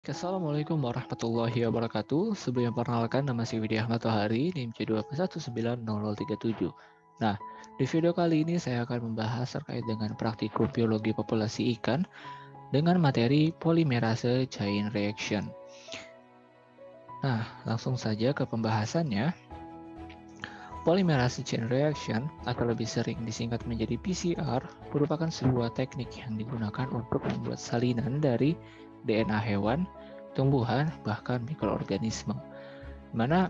Assalamualaikum warahmatullahi wabarakatuh. Sebelumnya perkenalkan, nama saya Widya Ahmad Tohari, NIM C2190037. Nah, di video kali ini saya akan membahas terkait dengan praktikum biologi populasi ikan dengan materi polimerase chain reaction. Nah, langsung saja ke pembahasannya. Polimerase chain reaction atau lebih sering disingkat menjadi PCR merupakan sebuah teknik yang digunakan untuk membuat salinan dari DNA hewan, tumbuhan, bahkan mikroorganisme. Mana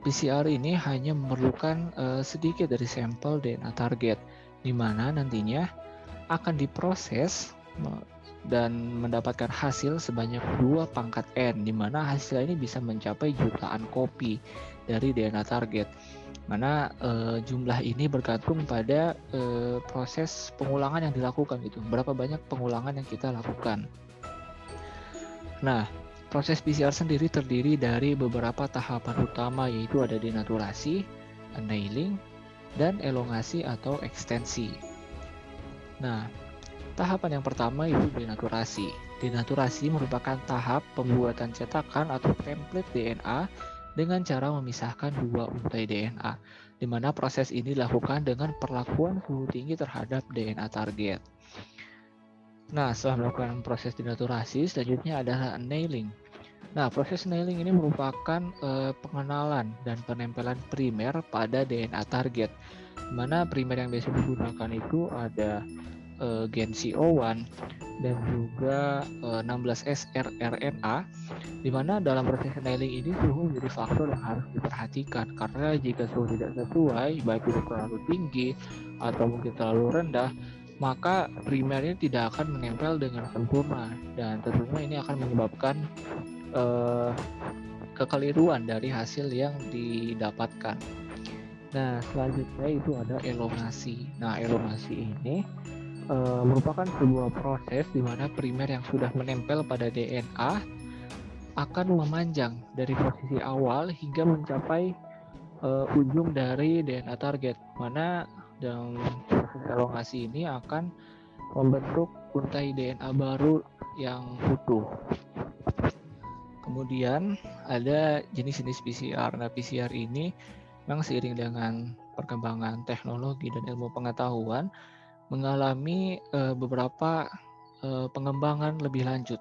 PCR ini hanya memerlukan sedikit dari sampel DNA target, di mana nantinya akan diproses dan mendapatkan hasil sebanyak 2 pangkat N, di mana hasil ini bisa mencapai jutaan kopi dari DNA target. Mana jumlah ini bergantung pada proses pengulangan yang dilakukan gitu. Berapa banyak pengulangan yang kita lakukan. Nah, proses PCR sendiri terdiri dari beberapa tahapan utama, yaitu ada denaturasi, annealing, dan elongasi atau ekstensi. Nah, tahapan yang pertama itu denaturasi. Denaturasi merupakan tahap pembuatan cetakan atau template DNA dengan cara memisahkan dua untai DNA, di mana proses ini dilakukan dengan perlakuan suhu tinggi terhadap DNA target. Nah, setelah melakukan proses denaturasi, selanjutnya adalah annealing. Nah, proses annealing ini merupakan pengenalan dan penempelan primer pada DNA target, di mana primer yang biasa digunakan itu ada gen CO1 dan juga 16S rRNA, di mana dalam proses annealing ini suhu menjadi faktor yang harus diperhatikan, karena jika suhu tidak sesuai, baik itu terlalu tinggi atau mungkin terlalu rendah, maka primernya tidak akan menempel dengan sempurna, dan tentunya ini akan menyebabkan kekeliruan dari hasil yang didapatkan. Nah, selanjutnya itu ada elongasi. Nah, elongasi ini merupakan sebuah proses di mana primer yang sudah menempel pada DNA akan memanjang dari posisi awal hingga mencapai ujung dari DNA target, mana dalam proses elongasi ini akan membentuk untai DNA baru yang utuh. Kemudian ada jenis-jenis PCR. Nah, PCR ini memang seiring dengan perkembangan teknologi dan ilmu pengetahuan mengalami beberapa pengembangan lebih lanjut,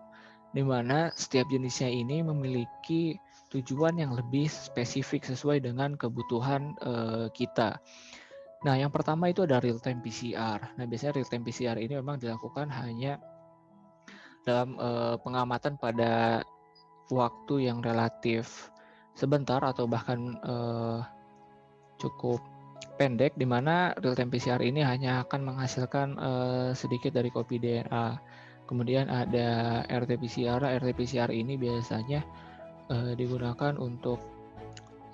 di mana setiap jenisnya ini memiliki tujuan yang lebih spesifik sesuai dengan kebutuhan kita. Nah, yang pertama itu ada real time PCR. Nah, biasanya real time PCR ini memang dilakukan hanya dalam pengamatan pada waktu yang relatif sebentar atau bahkan cukup pendek, di mana real time PCR ini hanya akan menghasilkan sedikit dari kopi DNA. Kemudian ada RT-PCR. RT-PCR ini biasanya digunakan untuk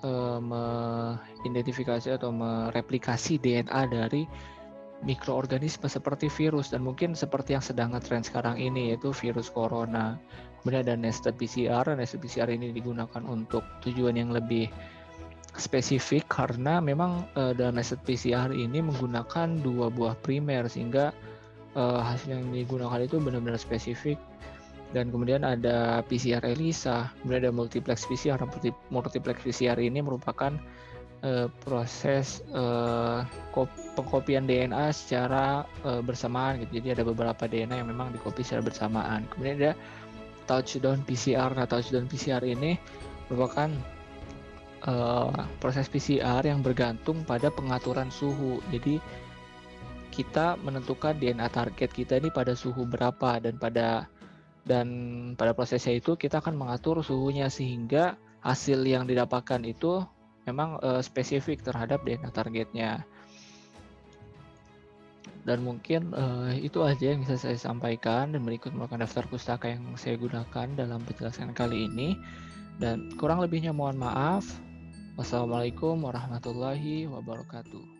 mengidentifikasi atau mereplikasi DNA dari mikroorganisme seperti virus, dan mungkin seperti yang sedang ngetrend sekarang ini, yaitu virus corona. Kemudian ada nested PCR. Nested PCR ini digunakan untuk tujuan yang lebih spesifik, karena memang dalam nested PCR ini menggunakan dua buah primer, sehingga hasil yang digunakan itu benar-benar spesifik. Dan kemudian ada PCR ELISA, kemudian ada multiplex PCR. Multiplex PCR ini merupakan proses pengkopian DNA secara bersamaan gitu. Jadi ada beberapa DNA yang memang dikopi secara bersamaan. Kemudian ada touchdown PCR. Nah, touchdown PCR ini merupakan proses PCR yang bergantung pada pengaturan suhu. Jadi kita menentukan DNA target kita ini pada suhu berapa, dan pada prosesnya itu kita akan mengatur suhunya sehingga hasil yang didapatkan itu memang spesifik terhadap DNA targetnya. Dan mungkin itu aja yang bisa saya sampaikan, dan berikut merupakan daftar pustaka yang saya gunakan dalam penjelasan kali ini, dan kurang lebihnya mohon maaf. Wassalamualaikum warahmatullahi wabarakatuh.